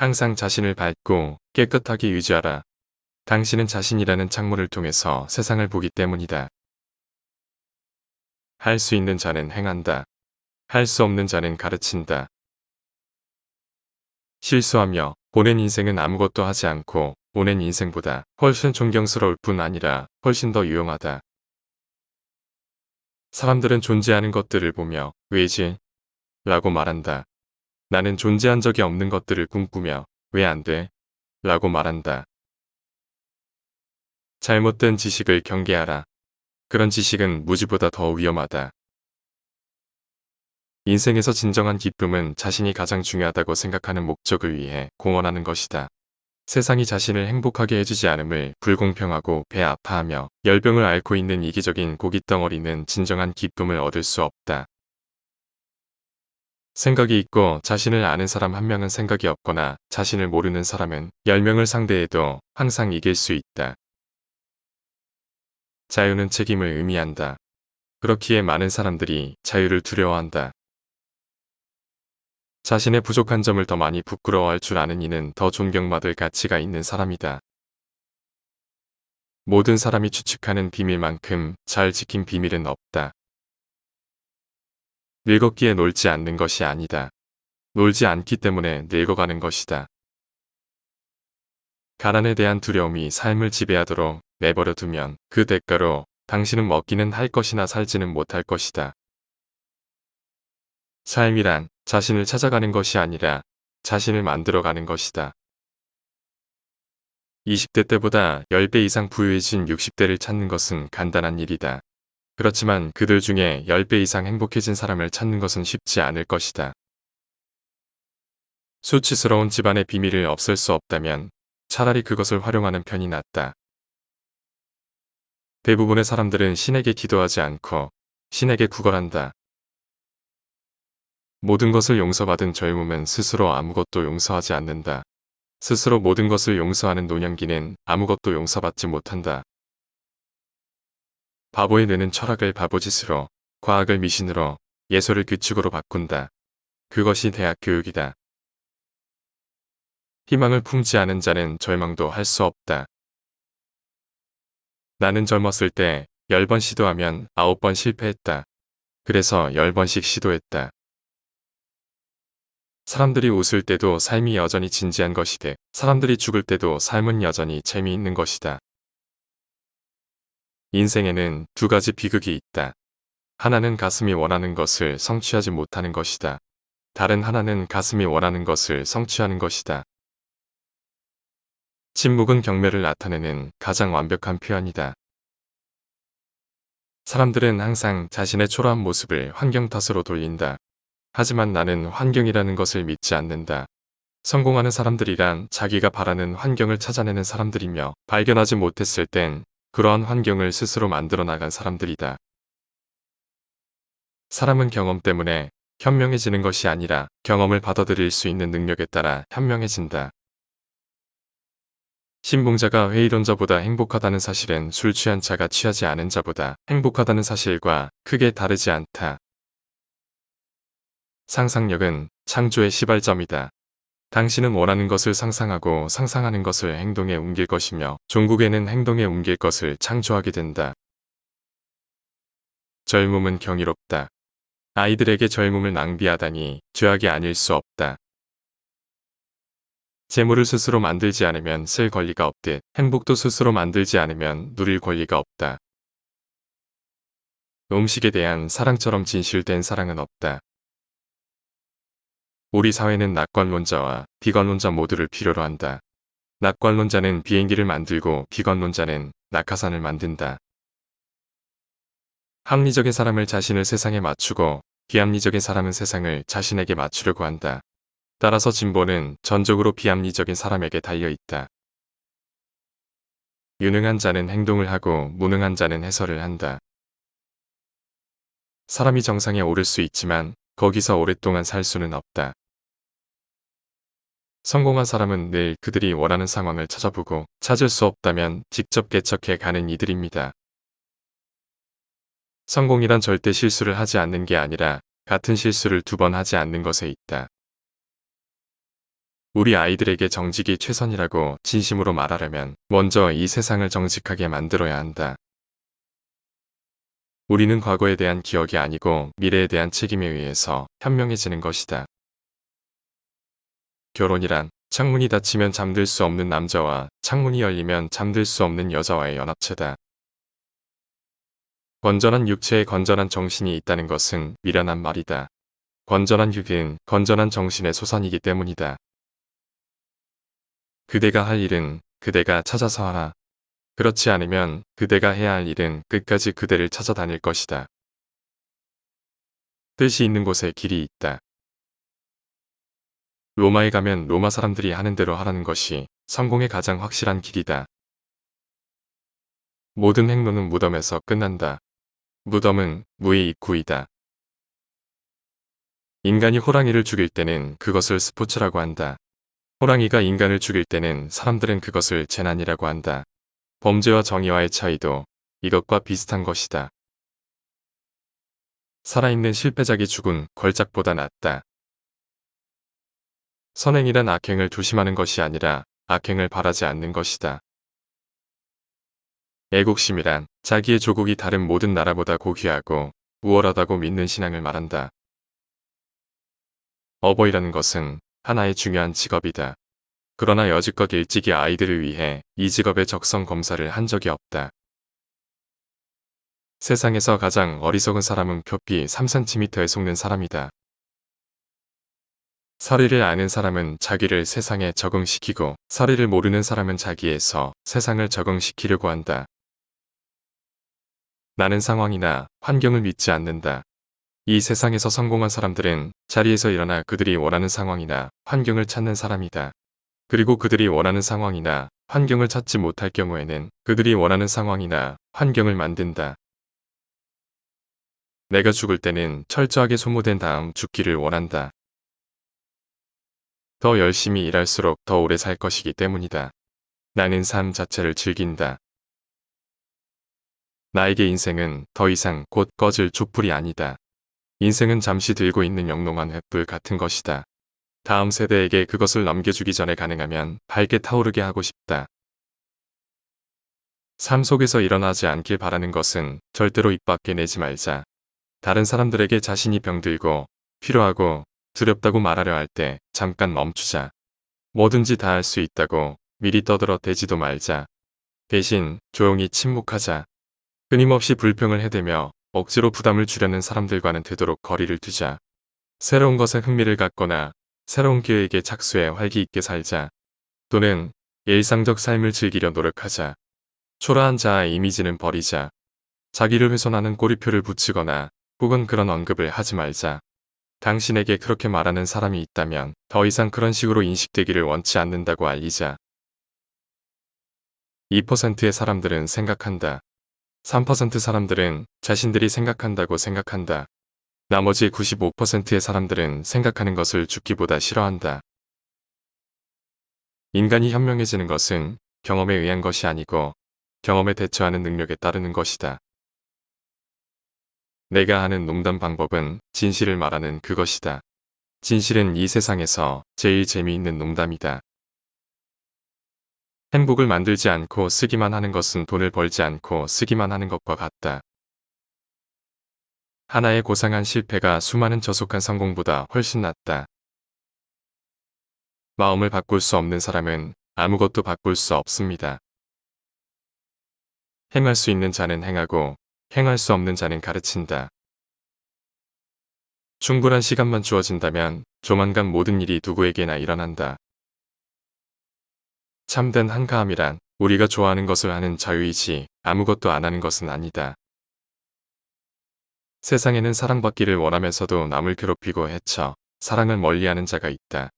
항상 자신을 밝고 깨끗하게 유지하라. 당신은 자신이라는 창문을 통해서 세상을 보기 때문이다. 할 수 있는 자는 행한다. 할 수 없는 자는 가르친다. 실수하며 보낸 인생은 아무것도 하지 않고 보낸 인생보다 훨씬 존경스러울 뿐 아니라 훨씬 더 유용하다. 사람들은 존재하는 것들을 보며 왜지? 라고 말한다. 나는 존재한 적이 없는 것들을 꿈꾸며 왜 안 돼? 라고 말한다. 잘못된 지식을 경계하라. 그런 지식은 무지보다 더 위험하다. 인생에서 진정한 기쁨은 자신이 가장 중요하다고 생각하는 목적을 위해 공헌하는 것이다. 세상이 자신을 행복하게 해주지 않음을 불공평하고 배 아파하며 열병을 앓고 있는 이기적인 고깃덩어리는 진정한 기쁨을 얻을 수 없다. 생각이 있고 자신을 아는 사람 한 명은 생각이 없거나 자신을 모르는 사람은 10명을 상대해도 항상 이길 수 있다. 자유는 책임을 의미한다. 그렇기에 많은 사람들이 자유를 두려워한다. 자신의 부족한 점을 더 많이 부끄러워할 줄 아는 이는 더 존경받을 가치가 있는 사람이다. 모든 사람이 추측하는 비밀만큼 잘 지킨 비밀은 없다. 늙었기에 놀지 않는 것이 아니다. 놀지 않기 때문에 늙어가는 것이다. 가난에 대한 두려움이 삶을 지배하도록 내버려 두면 그 대가로 당신은 먹기는 할 것이나 살지는 못할 것이다. 삶이란 자신을 찾아가는 것이 아니라 자신을 만들어가는 것이다. 20대 때보다 10배 이상 부유해진 60대를 찾는 것은 간단한 일이다. 그렇지만 그들 중에 10배 이상 행복해진 사람을 찾는 것은 쉽지 않을 것이다. 수치스러운 집안의 비밀을 없앨 수 없다면 차라리 그것을 활용하는 편이 낫다. 대부분의 사람들은 신에게 기도하지 않고 신에게 구걸한다. 모든 것을 용서받은 젊음은 스스로 아무것도 용서하지 않는다. 스스로 모든 것을 용서하는 노년기는 아무것도 용서받지 못한다. 바보의 뇌는 철학을 바보짓으로, 과학을 미신으로, 예술을 규칙으로 바꾼다. 그것이 대학 교육이다. 희망을 품지 않은 자는 절망도 할 수 없다. 나는 젊었을 때 10번 시도하면 9번 실패했다. 그래서 10번씩 시도했다. 사람들이 웃을 때도 삶이 여전히 진지한 것이되 사람들이 죽을 때도 삶은 여전히 재미있는 것이다. 인생에는 두 가지 비극이 있다. 하나는 가슴이 원하는 것을 성취하지 못하는 것이다. 다른 하나는 가슴이 원하는 것을 성취하는 것이다. 침묵은 경멸을 나타내는 가장 완벽한 표현이다. 사람들은 항상 자신의 초라한 모습을 환경 탓으로 돌린다. 하지만 나는 환경이라는 것을 믿지 않는다. 성공하는 사람들이란 자기가 바라는 환경을 찾아내는 사람들이며 발견하지 못했을 땐 그러한 환경을 스스로 만들어 나간 사람들이다. 사람은 경험 때문에 현명해지는 것이 아니라 경험을 받아들일 수 있는 능력에 따라 현명해진다. 신봉자가 회의론자보다 행복하다는 사실은 술 취한 자가 취하지 않은 자보다 행복하다는 사실과 크게 다르지 않다. 상상력은 창조의 시발점이다. 당신은 원하는 것을 상상하고 상상하는 것을 행동에 옮길 것이며 종국에는 행동에 옮길 것을 창조하게 된다. 젊음은 경이롭다. 아이들에게 젊음을 낭비하다니 죄악이 아닐 수 없다. 재물을 스스로 만들지 않으면 쓸 권리가 없듯 행복도 스스로 만들지 않으면 누릴 권리가 없다. 음식에 대한 사랑처럼 진실된 사랑은 없다. 우리 사회는 낙관론자와 비관론자 모두를 필요로 한다. 낙관론자는 비행기를 만들고 비관론자는 낙하산을 만든다. 합리적인 사람을 자신을 세상에 맞추고 비합리적인 사람은 세상을 자신에게 맞추려고 한다. 따라서 진보는 전적으로 비합리적인 사람에게 달려있다. 유능한 자는 행동을 하고 무능한 자는 해설을 한다. 사람이 정상에 오를 수 있지만 거기서 오랫동안 살 수는 없다. 성공한 사람은 늘 그들이 원하는 상황을 찾아보고 찾을 수 없다면 직접 개척해 가는 이들입니다. 성공이란 절대 실수를 하지 않는 게 아니라 같은 실수를 2번 하지 않는 것에 있다. 우리 아이들에게 정직이 최선이라고 진심으로 말하려면 먼저 이 세상을 정직하게 만들어야 한다. 우리는 과거에 대한 기억이 아니고 미래에 대한 책임에 의해서 현명해지는 것이다. 결혼이란 창문이 닫히면 잠들 수 없는 남자와 창문이 열리면 잠들 수 없는 여자와의 연합체다. 건전한 육체에 건전한 정신이 있다는 것은 미련한 말이다. 건전한 육은 건전한 정신의 소산이기 때문이다. 그대가 할 일은 그대가 찾아서 하라. 그렇지 않으면 그대가 해야 할 일은 끝까지 그대를 찾아다닐 것이다. 뜻이 있는 곳에 길이 있다. 로마에 가면 로마 사람들이 하는 대로 하라는 것이 성공의 가장 확실한 길이다. 모든 행로는 무덤에서 끝난다. 무덤은 무의 입구이다. 인간이 호랑이를 죽일 때는 그것을 스포츠라고 한다. 호랑이가 인간을 죽일 때는 사람들은 그것을 재난이라고 한다. 범죄와 정의와의 차이도 이것과 비슷한 것이다. 살아있는 실패작이 죽은 걸작보다 낫다. 선행이란 악행을 조심하는 것이 아니라 악행을 바라지 않는 것이다. 애국심이란 자기의 조국이 다른 모든 나라보다 고귀하고 우월하다고 믿는 신앙을 말한다. 어버이라는 것은 하나의 중요한 직업이다. 그러나 여지껏 일찍이 아이들을 위해 이 직업의 적성 검사를 한 적이 없다. 세상에서 가장 어리석은 사람은 표피 3cm에 속는 사람이다. 서리를 아는 사람은 자기를 세상에 적응시키고 서리를 모르는 사람은 자기에서 세상을 적응시키려고 한다. 나는 상황이나 환경을 믿지 않는다. 이 세상에서 성공한 사람들은 자리에서 일어나 그들이 원하는 상황이나 환경을 찾는 사람이다. 그리고 그들이 원하는 상황이나 환경을 찾지 못할 경우에는 그들이 원하는 상황이나 환경을 만든다. 내가 죽을 때는 철저하게 소모된 다음 죽기를 원한다. 더 열심히 일할수록 더 오래 살 것이기 때문이다. 나는 삶 자체를 즐긴다. 나에게 인생은 더 이상 곧 꺼질 촛불이 아니다. 인생은 잠시 들고 있는 영롱한 횃불 같은 것이다. 다음 세대에게 그것을 넘겨주기 전에 가능하면 밝게 타오르게 하고 싶다. 삶 속에서 일어나지 않길 바라는 것은 절대로 입 밖에 내지 말자. 다른 사람들에게 자신이 병들고 필요하고 두렵다고 말하려 할 때 잠깐 멈추자. 뭐든지 다 할 수 있다고 미리 떠들어 대지도 말자. 대신 조용히 침묵하자. 끊임없이 불평을 해대며 억지로 부담을 주려는 사람들과는 되도록 거리를 두자. 새로운 것에 흥미를 갖거나 새로운 기회에게 착수해 활기 있게 살자. 또는 일상적 삶을 즐기려 노력하자. 초라한 자아의 이미지는 버리자. 자기를 훼손하는 꼬리표를 붙이거나 혹은 그런 언급을 하지 말자. 당신에게 그렇게 말하는 사람이 있다면 더 이상 그런 식으로 인식되기를 원치 않는다고 알리자. 2%의 사람들은 생각한다. 3% 사람들은 자신들이 생각한다고 생각한다. 나머지 95%의 사람들은 생각하는 것을 죽기보다 싫어한다. 인간이 현명해지는 것은 경험에 의한 것이 아니고 경험에 대처하는 능력에 따르는 것이다. 내가 아는 농담 방법은 진실을 말하는 그것이다. 진실은 이 세상에서 제일 재미있는 농담이다. 행복을 만들지 않고 쓰기만 하는 것은 돈을 벌지 않고 쓰기만 하는 것과 같다. 하나의 고상한 실패가 수많은 저속한 성공보다 훨씬 낫다. 마음을 바꿀 수 없는 사람은 아무것도 바꿀 수 없습니다. 행할 수 있는 자는 행하고 행할 수 없는 자는 가르친다. 충분한 시간만 주어진다면 조만간 모든 일이 누구에게나 일어난다. 참된 한가함이란 우리가 좋아하는 것을 하는 자유이지 아무것도 안 하는 것은 아니다. 세상에는 사랑받기를 원하면서도 남을 괴롭히고 해쳐 사랑을 멀리하는 자가 있다.